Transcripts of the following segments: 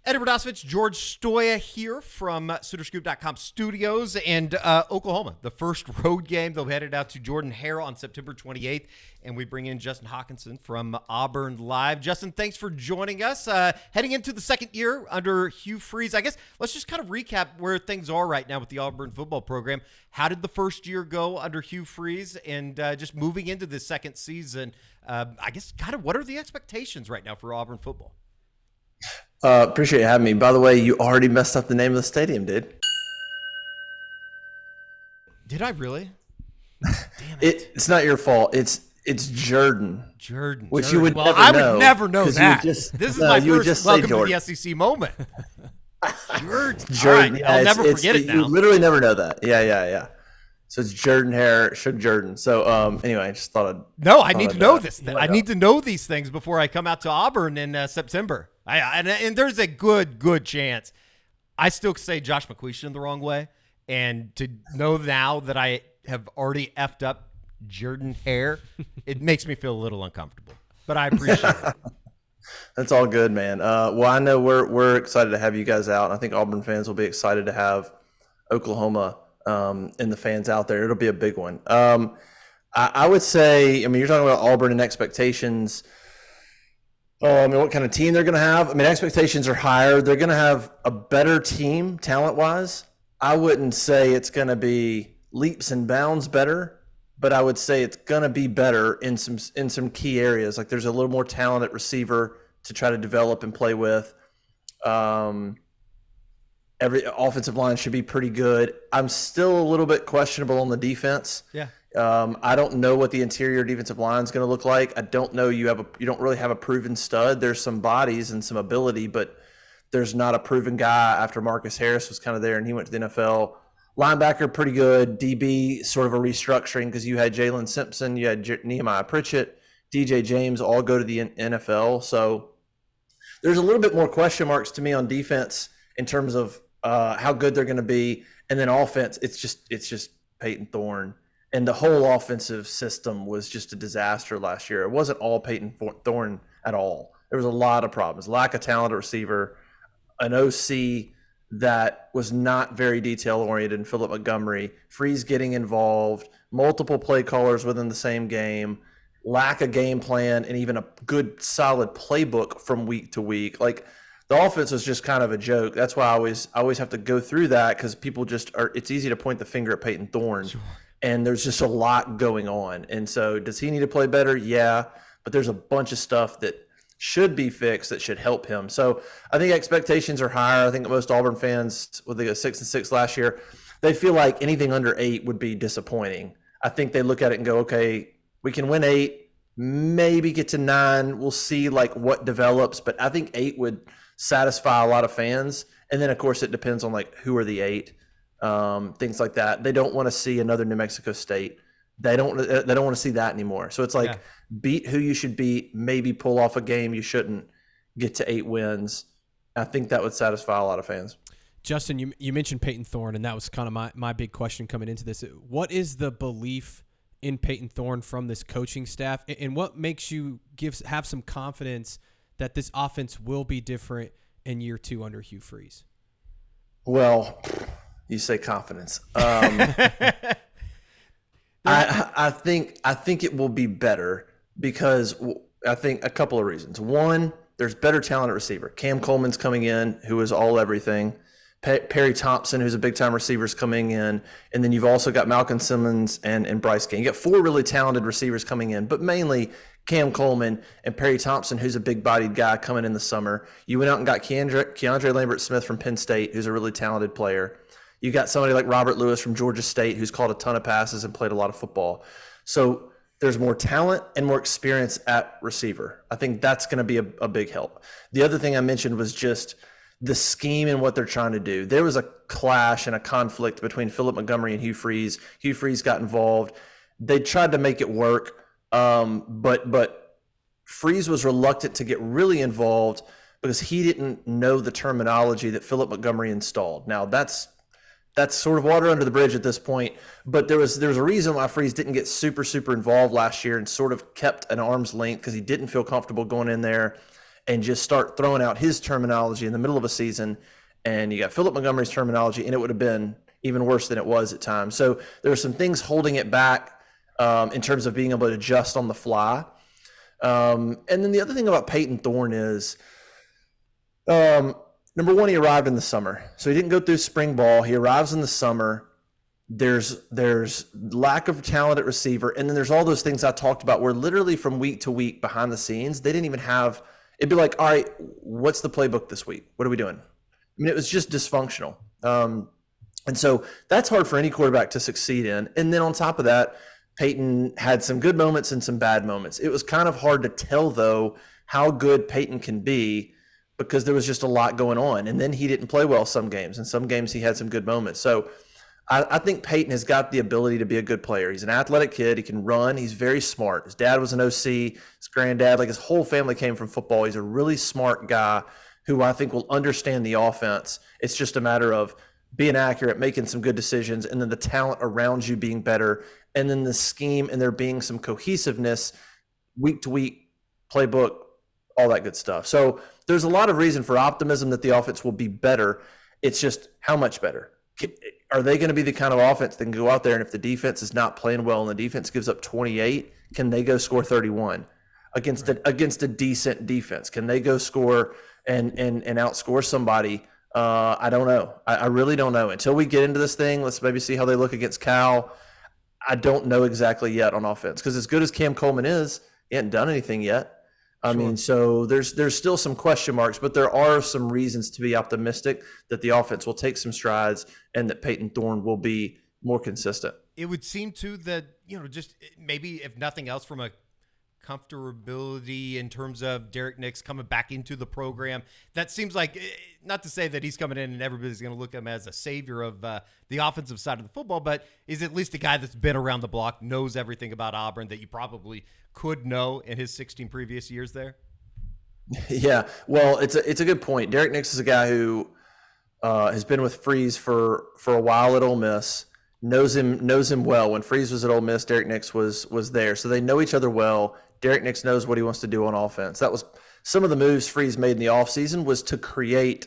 Eddie Radosevich, George Stoya here from SoonerScoop.com studios and Oklahoma. The first road game, they'll be headed out to Jordan-Hare on September 28th, and we bring in Justin Hokanson from Auburn Live. Justin, thanks for joining us. Heading into the second year under Hugh Freeze, I guess let's just kind of recap where things are right now with the Auburn football program. How did the first year go under Hugh Freeze, and just moving into the second season, I guess kind of what are the expectations right now for Auburn football? Appreciate you having me. By the way, you already messed up the name of the stadium, dude. Did I really? Damn it. It's not your fault. It's Jordan. Jordan. Which you would well, never I know. would never know that. This is my first welcome Jordan. to the SEC moment. Jordan. Jordan. Right, Yeah, I'll never forget it now. You literally never know that. Yeah. So it's Jordan-Hare, Jordan. So anyway, I just thought I need to know this. I need to know these things before I come out to Auburn in September. And there's a good chance. I still say Josh McCuistion the wrong way. And to know now that I have already effed up Jordan-Hare, it makes me feel a little uncomfortable. But I appreciate it. That's all good, man. Well, I know we're excited to have you guys out. I think Auburn fans will be excited to have Oklahoma and the fans out there. It'll be a big one. I would say, you're talking about Auburn and expectations. And what kind of team they're going to have. Expectations are higher. They're going to have a better team talent-wise. I wouldn't say it's going to be leaps and bounds better, but I would say it's going to be better in some key areas. Like there's a little more talent at receiver to try to develop and play with. Every offensive line should be pretty good. I'm still a little bit questionable on the defense. Yeah. I don't know what the interior defensive line is going to look like. I don't know. You don't really have a proven stud. There's some bodies and some ability, but there's not a proven guy after Marcus Harris was kind of there and he went to the NFL. Linebacker, pretty good. DB, sort of a restructuring because you had Jalen Simpson, you had Nehemiah Pritchett, DJ James all go to the NFL. So there's a little bit more question marks to me on defense in terms of how good they're going to be. And then offense, it's just Payton Thorne. And the whole offensive system was just a disaster last year. It wasn't all Payton Thorne at all. There was a lot of problems. Lack of talent at receiver, an OC that was not very detail-oriented in Philip Montgomery, Freeze getting involved, multiple play callers within the same game, lack of game plan, and even a good, solid playbook from week to week. Like, the offense was just kind of a joke. That's why I always have to go through that because people it's easy to point the finger at Payton Thorne. Sure. And there's just a lot going on. And so does he need to play better? Yeah. But there's a bunch of stuff that should be fixed that should help him. So I think expectations are higher. I think most Auburn fans, with the 6-6 last year, they feel like anything under 8 would be disappointing. I think they look at it and go, okay, we can win 8, maybe get to 9. We'll see like what develops. But I think 8 would satisfy a lot of fans. And then, of course, it depends on like who are the 8. Things like that. They don't want to see another New Mexico State. They don't want to see that anymore. So it's like beat who you should beat, maybe pull off a game you shouldn't, get to 8 wins. I think that would satisfy a lot of fans. Justin, you mentioned Payton Thorne, and that was kind of my big question coming into this. What is the belief in Payton Thorne from this coaching staff, and what makes you have some confidence that this offense will be different in year 2 under Hugh Freeze? Well, you say confidence. I think it will be better because I think a couple of reasons. One, there's better talent at receiver. Cam Coleman's coming in, who is all everything. Perry Thompson, who's a big-time receiver, is coming in. And then you've also got Malcolm Simmons and Bryce King. You got 4 really talented receivers coming in, but mainly Cam Coleman and Perry Thompson, who's a big-bodied guy coming in the summer. You went out and got Keandre Lambert-Smith from Penn State, who's a really talented player. You got somebody like Robert Lewis from Georgia State, who's caught a ton of passes and played a lot of football. So there's more talent and more experience at receiver. I think that's going to be a big help. The other thing I mentioned was just the scheme and what they're trying to do. There was a clash and a conflict between Philip Montgomery and Hugh Freeze. Hugh Freeze got involved. They tried to make it work, but Freeze was reluctant to get really involved because he didn't know the terminology that Philip Montgomery installed. Now, that's sort of water under the bridge at this point, but there was a reason why Freeze didn't get super involved last year and sort of kept an arm's length because he didn't feel comfortable going in there and just start throwing out his terminology in the middle of a season, and you got Philip Montgomery's terminology, and it would have been even worse than it was at times. So there were some things holding it back in terms of being able to adjust on the fly. And then the other thing about Payton Thorne is, number one, he arrived in the summer. So he didn't go through spring ball. He arrives in the summer. There's lack of talent at receiver. And then there's all those things I talked about where literally from week to week behind the scenes, they didn't even have, it'd be like, all right, what's the playbook this week? What are we doing? I mean, it was just dysfunctional. And so that's hard for any quarterback to succeed in. And then on top of that, Payton had some good moments and some bad moments. It was kind of hard to tell, though, how good Payton can be because there was just a lot going on. And then he didn't play well some games. And some games he had some good moments. So I think Payton has got the ability to be a good player. He's an athletic kid. He can run. He's very smart. His dad was an OC. His granddad, like his whole family came from football. He's a really smart guy who I think will understand the offense. It's just a matter of being accurate, making some good decisions, and then the talent around you being better, and then the scheme and there being some cohesiveness week to week, playbook, all that good stuff. So there's a lot of reason for optimism that the offense will be better. It's just how much better. Are they going to be the kind of offense that can go out there and if the defense is not playing well and the defense gives up 28, can they go score 31 against a decent defense? Can they go score and outscore somebody? I don't know. I really don't know. Until we get into this thing, let's maybe see how they look against Cal. I don't know exactly yet on offense because as good as Cam Coleman is, he hasn't done anything yet. I mean, so there's still some question marks, but there are some reasons to be optimistic that the offense will take some strides and that Payton Thorne will be more consistent. It would seem too that, just maybe if nothing else from a comfortability in terms of Derek Nix coming back into the program, that seems like, not to say that he's coming in and everybody's going to look at him as a savior of the offensive side of the football, but is at least a guy that's been around the block, knows everything about Auburn that you probably could know in his 16 previous years there? Yeah, well, it's a good point. Derek Nix is a guy who has been with Freeze for a while at Ole Miss, knows him well. When Freeze was at Ole Miss, Derek Nix was there, so they know each other well. Derek Nix knows what he wants to do on offense. That was some of the moves Freeze made in the offseason was to create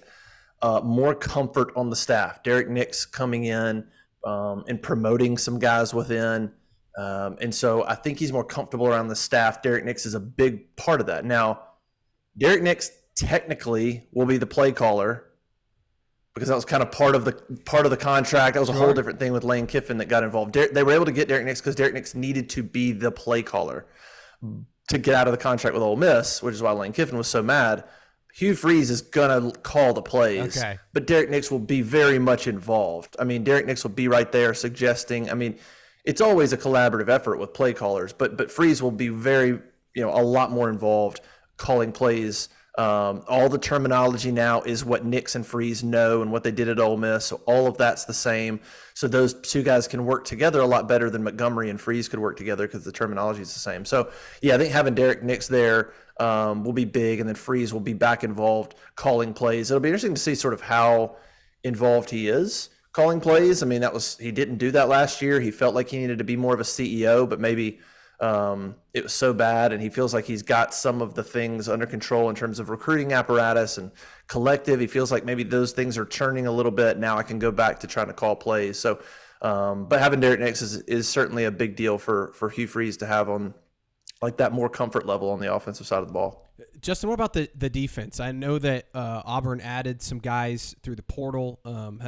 more comfort on the staff. Derek Nix coming in and promoting some guys within. And so I think he's more comfortable around the staff. Derek Nix is a big part of that. Now, Derek Nix technically will be the play caller because that was kind of part of the contract. That was a whole different thing with Lane Kiffin that got involved. They were able to get Derek Nix because Derek Nix needed to be the play caller to get out of the contract with Ole Miss, which is why Lane Kiffin was so mad. Hugh Freeze is going to call the plays, but Derek Nix will be very much involved. I mean, Derek Nix will be right there suggesting. I mean, it's always a collaborative effort with play callers, but Freeze will be very, a lot more involved calling plays. All the terminology now is what Nix and Freeze know and what they did at Ole Miss. So all of that's the same. So those two guys can work together a lot better than Montgomery and Freeze could work together because the terminology is the same. So, yeah, I think having Derek Nix there will be big, and then Freeze will be back involved calling plays. It'll be interesting to see sort of how involved he is calling plays. I mean, he didn't do that last year. He felt like he needed to be more of a CEO, but maybe it was so bad, and he feels like he's got some of the things under control in terms of recruiting apparatus and collective. He feels like maybe those things are turning a little bit. Now I can go back to trying to call plays. So, but having Derek Nix is certainly a big deal for Hugh Freeze to have on like that more comfort level on the offensive side of the ball. Justin, what about the defense? I know that Auburn added some guys through the portal,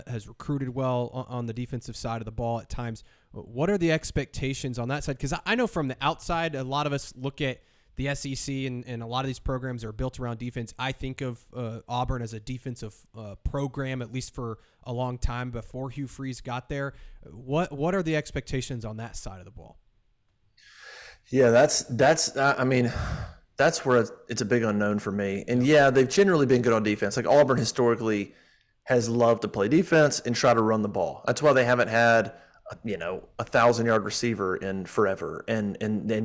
has recruited well on the defensive side of the ball at times. What are the expectations on that side? Because I know from the outside, a lot of us look at the SEC and a lot of these programs are built around defense. I think of Auburn as a defensive program, at least for a long time before Hugh Freeze got there. What are the expectations on that side of the ball? Yeah, that's where it's a big unknown for me. And yeah, they've generally been good on defense. Like Auburn historically has loved to play defense and try to run the ball. That's why they haven't had, a 1,000-yard receiver in forever and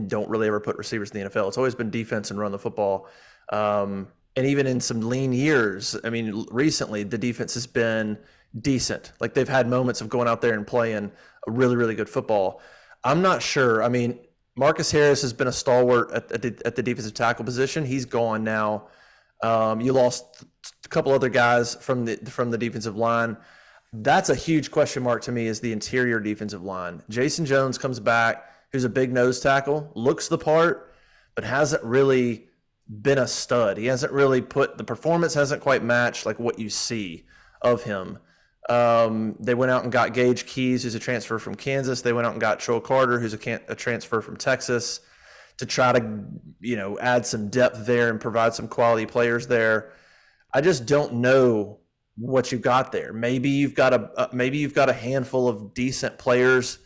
don't really ever put receivers in the NFL. It's always been defense and run the football. And even in some lean years, I mean, recently the defense has been decent. Like they've had moments of going out there and playing a really, really good football. I'm not sure. I mean, Marcus Harris has been a stalwart at the defensive tackle position. He's gone now. You lost a couple other guys from the defensive line. That's a huge question mark to me, is the interior defensive line. Jason Jones comes back, who's a big nose tackle, looks the part, but hasn't really been a stud. He hasn't really the performance hasn't quite matched like what you see of him. They went out and got Gage Keys, who's a transfer from Kansas. They went out and got Troy Carter, who's a transfer from Texas, to try to, add some depth there and provide some quality players there. I just don't know what you got there. Maybe you've got a handful of decent players,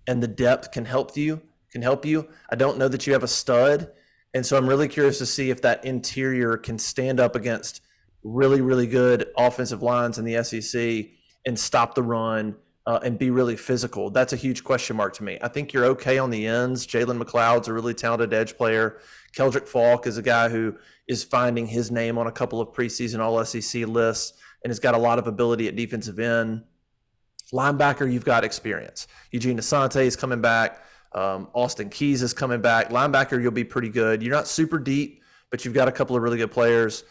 and the depth can help you. I don't know that you have a stud, and so I'm really curious to see if that interior can stand up against really, really good offensive lines in the SEC and stop the run and be really physical. That's a huge question mark to me. I think you're okay on the ends. Jalen McLeod's a really talented edge player. Keldrick Falk is a guy who is finding his name on a couple of preseason All-SEC lists and has got a lot of ability at defensive end. Linebacker, you've got experience. Eugene Asante is coming back. Austin Keys is coming back. Linebacker, you'll be pretty good. You're not super deep, but you've got a couple of really good players.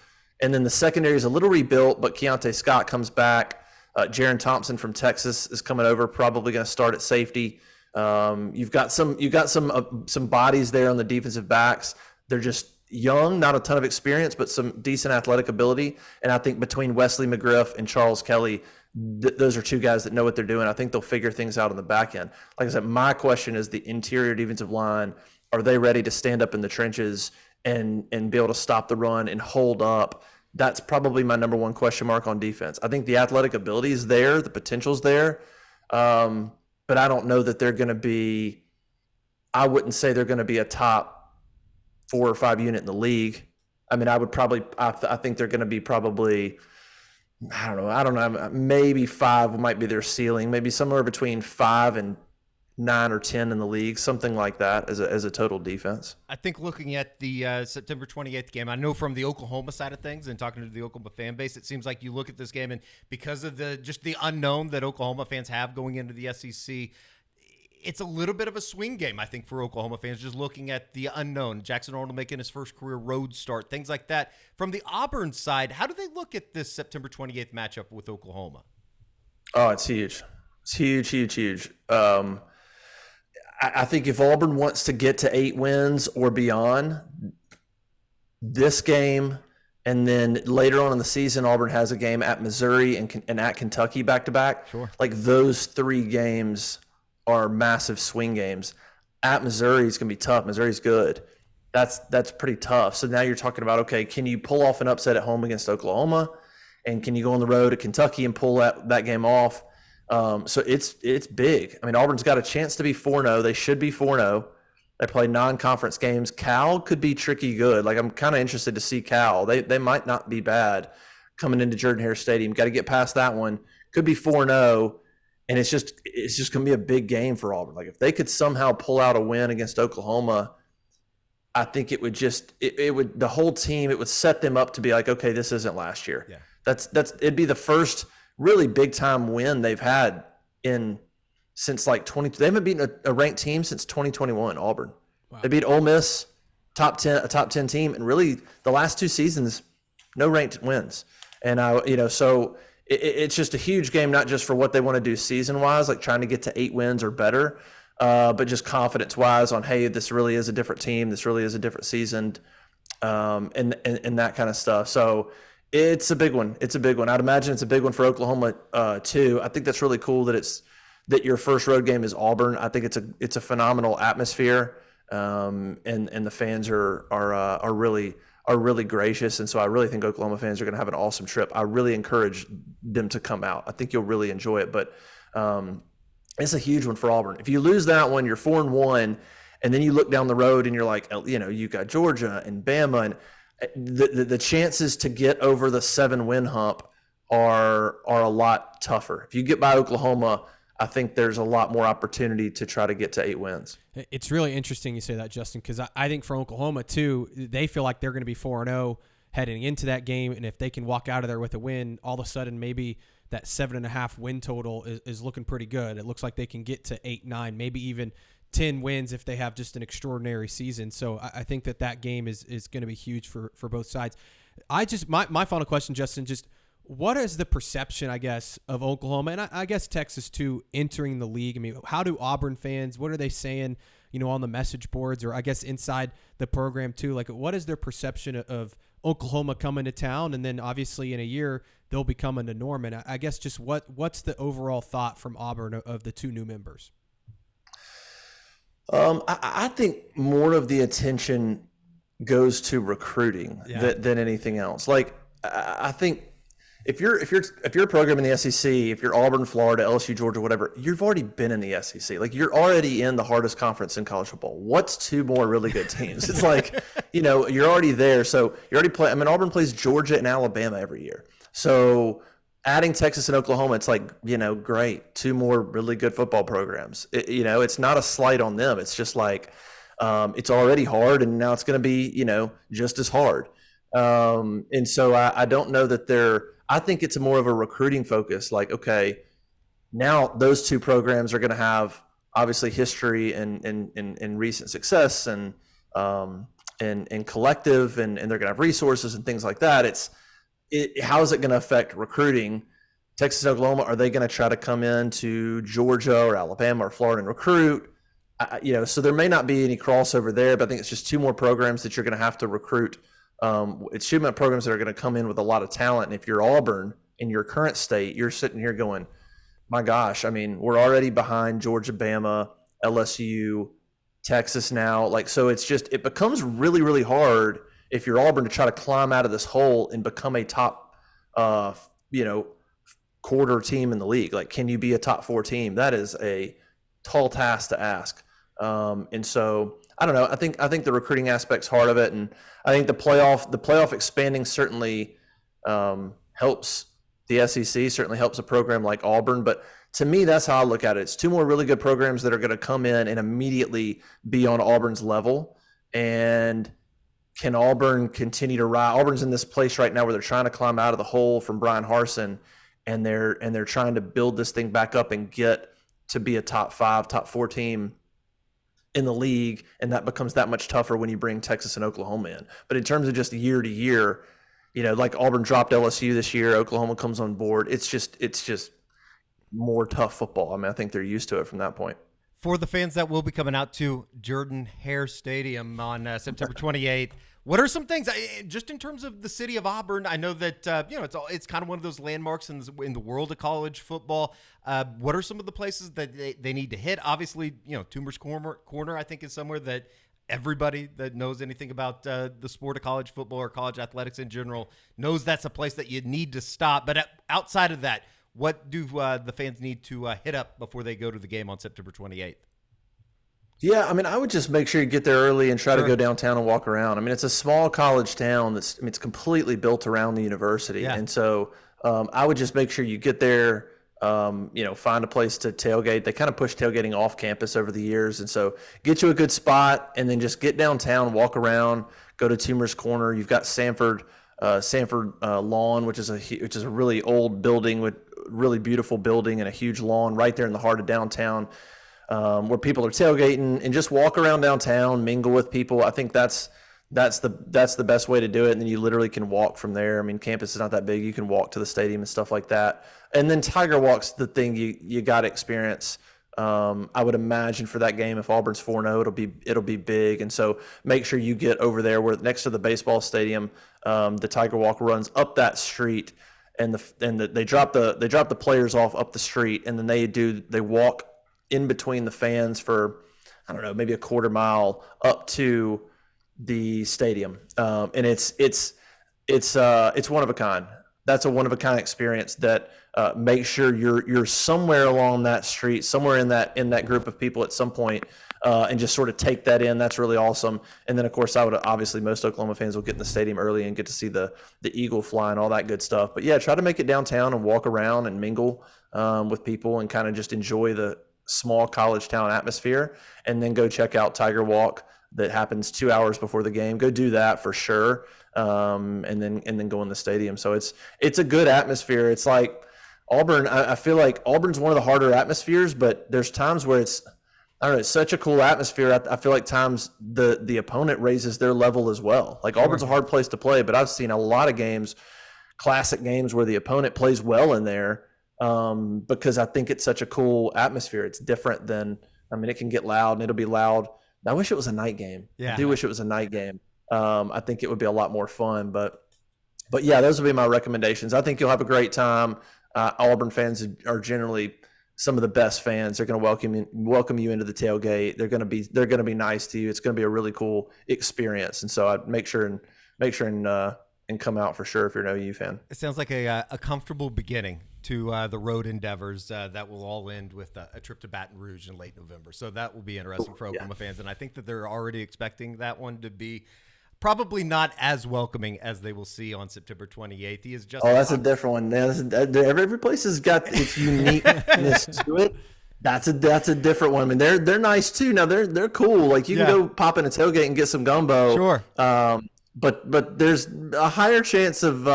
And then the secondary is a little rebuilt, but Keontae Scott comes back. Jaron Thompson from Texas is coming over, probably going to start at safety. You've got some bodies there on the defensive backs. They're just young, not a ton of experience, but some decent athletic ability. And I think between Wesley McGriff and Charles Kelly, those are two guys that know what they're doing. I think they'll figure things out on the back end. Like I said, my question is the interior defensive line. Are they ready to stand up in the trenches and be able to stop the run and hold up? That's probably my number one question mark on defense. I think the athletic ability is there, the potential's there, but I don't know that they're going to be. I wouldn't say they're going to be a top 4 or 5 unit in the league. I mean, I think they're going to be probably. I don't know. Maybe 5 might be their ceiling. Maybe somewhere between 5 and 9 or 10 in the league, something like that as a total defense. I think looking at the September 28th game, I know from the Oklahoma side of things and talking to the Oklahoma fan base, it seems like you look at this game and because of the unknown that Oklahoma fans have going into the SEC, it's a little bit of a swing game, I think, for Oklahoma fans, just looking at the unknown. Jackson Arnold making his first career road start, things like that. From the Auburn side, how do they look at this September 28th matchup with Oklahoma? Oh, it's huge. It's huge, huge, huge. I think if Auburn wants to get to 8 wins or beyond, this game, and then later on in the season, Auburn has a game at Missouri and at Kentucky back-to-back. Sure. Like those 3 games are massive swing games. At Missouri, it's going to be tough. Missouri's good. That's pretty tough. So now you're talking about, okay, can you pull off an upset at home against Oklahoma? And can you go on the road to Kentucky and pull that game off? So it's big. I mean, Auburn's got a chance to be 4-0. They should be 4-0. They play non-conference games. Cal could be tricky good. Like, I'm kind of interested to see Cal. They might not be bad coming into Jordan-Hare Stadium. Got to get past that one. Could be 4-0, and it's just going to be a big game for Auburn. Like, if they could somehow pull out a win against Oklahoma, I think it would the whole team, it would set them up to be like, okay, this isn't last year. Yeah. It'd be the first really big time win they've had since like 20. They haven't beaten a ranked team since 2021. Auburn. Wow. They beat Ole Miss, a top 10 team, and really the last 2 seasons, no ranked wins. And so it's just a huge game, not just for what they want to do season wise, like trying to get to 8 wins or better, but just confidence wise on, hey, this really is a different team. This really is a different season, and that kind of stuff. So. It's a big one. I'd imagine it's a big one for Oklahoma too. I think that's really cool that your first road game is Auburn. I think it's a phenomenal atmosphere, and the fans are really gracious, and so I really think Oklahoma fans are going to have an awesome trip. I really encourage them to come out. I think you'll really enjoy it. But it's a huge one for Auburn. If you lose that one, you're 4-1, and then you look down the road and you're like, you got Georgia and Bama and. The chances to get over the 7-win hump are a lot tougher. If you get by Oklahoma, I think there's a lot more opportunity to try to get to 8 wins. It's really interesting you say that, Justin, because I think for Oklahoma too, they feel like they're going to be 4-0 heading into that game, and if they can walk out of there with a win, all of a sudden maybe that 7.5 win total is looking pretty good. It looks like they can get to 8, 9, maybe even 10 wins if they have just an extraordinary season. So I think that game is going to be huge for both sides. My final question, Justin, just what is the perception, I guess, of Oklahoma and I guess Texas too entering the league? I mean, how do Auburn fans, what are they saying, on the message boards or I guess inside the program too? Like, what is their perception of Oklahoma coming to town? And then obviously in a year they'll be coming to Norman. I guess just what's the overall thought from Auburn of the two new members? I think more of the attention goes to recruiting than anything else. Like, I think if you're a program in the SEC, if you're Auburn, Florida, LSU, Georgia, whatever, you've already been in the SEC. Like, you're already in the hardest conference in college football. What's two more really good teams? It's like, you're already there. So you already play. I mean, Auburn plays Georgia and Alabama every year. So adding Texas and Oklahoma, it's like, great, two more really good football programs. It's not a slight on them. It's just like, it's already hard, and now it's going to be, just as hard. And so I don't know that I think it's more of a recruiting focus. Like, okay, now those two programs are going to have obviously history and recent success and collective, and they're going to have resources and things like that. How is it going to affect recruiting? Texas and Oklahoma, are they going to try to come into Georgia or Alabama or Florida and recruit? So there may not be any crossover there, but I think it's just two more programs that you're going to have to recruit. It's two more programs that are going to come in with a lot of talent. And if you're Auburn in your current state, you're sitting here going, my gosh, I mean, we're already behind Georgia, Bama, LSU, Texas now. Like, so it becomes really, really hard if you're Auburn to try to climb out of this hole and become a top, quarter team in the league. Like, can you be a top 4 team? That is a tall task to ask. And so I don't know. I think the recruiting aspect's part of it, and I think the playoff expanding certainly helps the SEC. Certainly helps a program like Auburn. But to me, that's how I look at it. It's two more really good programs that are going to come in and immediately be on Auburn's level. And can Auburn continue to rise? Auburn's in this place right now where they're trying to climb out of the hole from Brian Harsin, and they're trying to build this thing back up and get to be a top 5, top 4 team in the league, and that becomes that much tougher when you bring Texas and Oklahoma in. But in terms of just year to year, like Auburn dropped LSU this year, Oklahoma comes on board. It's just more tough football. I mean, I think they're used to it from that point. For the fans that will be coming out to Jordan-Hare Stadium on September 28th, what are some things, just in terms of the city of Auburn? I know that it's kind of one of those landmarks in the world of college football. What are some of the places that they need to hit? Obviously, Toomer's Corner, I think, is somewhere that everybody that knows anything about the sport of college football or college athletics in general knows that's a place that you need to stop. But outside of that, what do the fans need to hit up before they go to the game on September 28th? Yeah, I mean, I would just make sure you get there early and try to go downtown and walk around. I mean, it's a small college town it's completely built around the university. Yeah. And so I would just make sure you get there, find a place to tailgate. They kind of push tailgating off campus over the years. And so get you a good spot and then just get downtown, walk around, go to Toomer's Corner. You've got Sanford Lawn, which is a really old building with really beautiful building and a huge lawn right there in the heart of downtown. Where people are tailgating, and just walk around downtown, mingle with people. I think that's the best way to do it. And then you literally can walk from there. I mean, campus is not that big. You can walk to the stadium and stuff like that. And then Tiger Walk's the thing you got to experience. I would imagine for that game, if Auburn's 4-0, it'll be big. And so make sure you get over there where next to the baseball stadium, the Tiger Walk runs up that street, and they drop the players off up the street, and then they walk in between the fans for, I don't know, maybe a quarter mile up to the stadium. And it's one of a kind. That's a one of a kind experience that make sure you're somewhere along that street, somewhere in that group of people at some point, and just sort of take that in. That's really awesome. And then of course obviously most Oklahoma fans will get in the stadium early and get to see the eagle fly and all that good stuff. But yeah, try to make it downtown and walk around and mingle with people and kind of just enjoy the small college town atmosphere, and then go check out Tiger Walk that happens 2 hours before the game. Go do that for sure. And then go in the stadium. So it's a good atmosphere. It's like Auburn. I feel like Auburn's one of the harder atmospheres, but there's times where it's I don't know, it's such a cool atmosphere. I feel like times the opponent raises their level as well. Like Auburn's a hard place to play, but I've seen a lot of games, classic games, where the opponent plays well in there because I think it's such a cool atmosphere. It's different than, I mean, it can get loud and it'll be loud. I wish it was a night game. Yeah. I do wish it was a night game. I think it would be a lot more fun, but yeah, those would be my recommendations. I think you'll have a great time. Auburn fans are generally some of the best fans. They're going to welcome you into the tailgate. They're going to be nice to you. It's going to be a really cool experience. And so I'd make sure and come out for sure if you're an OU fan. It sounds like a comfortable beginning to the road endeavors that will all end with a trip to Baton Rouge in late November. So that will be interesting for Oklahoma fans. And I think that they're already expecting that one to be probably not as welcoming as they will see on September 28th. He is just that's a different one. Every place has got its uniqueness to it. That's a different one. I mean, they're nice too. Now they're cool. Like you can go pop in a tailgate and get some gumbo. Sure. But there's a higher chance of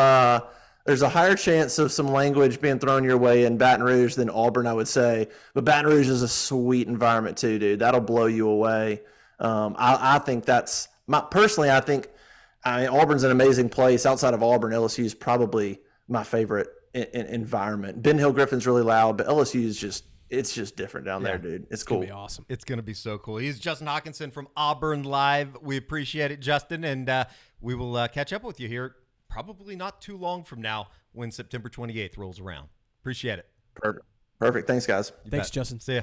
some language being thrown your way in Baton Rouge than Auburn, I would say. But Baton Rouge is a sweet environment too, dude. That'll blow you away. I think that's personally. I think Auburn's an amazing place. Outside of Auburn, LSU is probably my favorite environment. Ben Hill Griffin's really loud, but LSU is just different down there, dude. It's cool. Gonna be awesome. It's going to be so cool. He's Justin Hokanson from Auburn Live. We appreciate it, Justin, and we will catch up with you here probably not too long from now when September 28th rolls around. Appreciate it. Perfect. Thanks, guys. Thanks, Justin. See ya.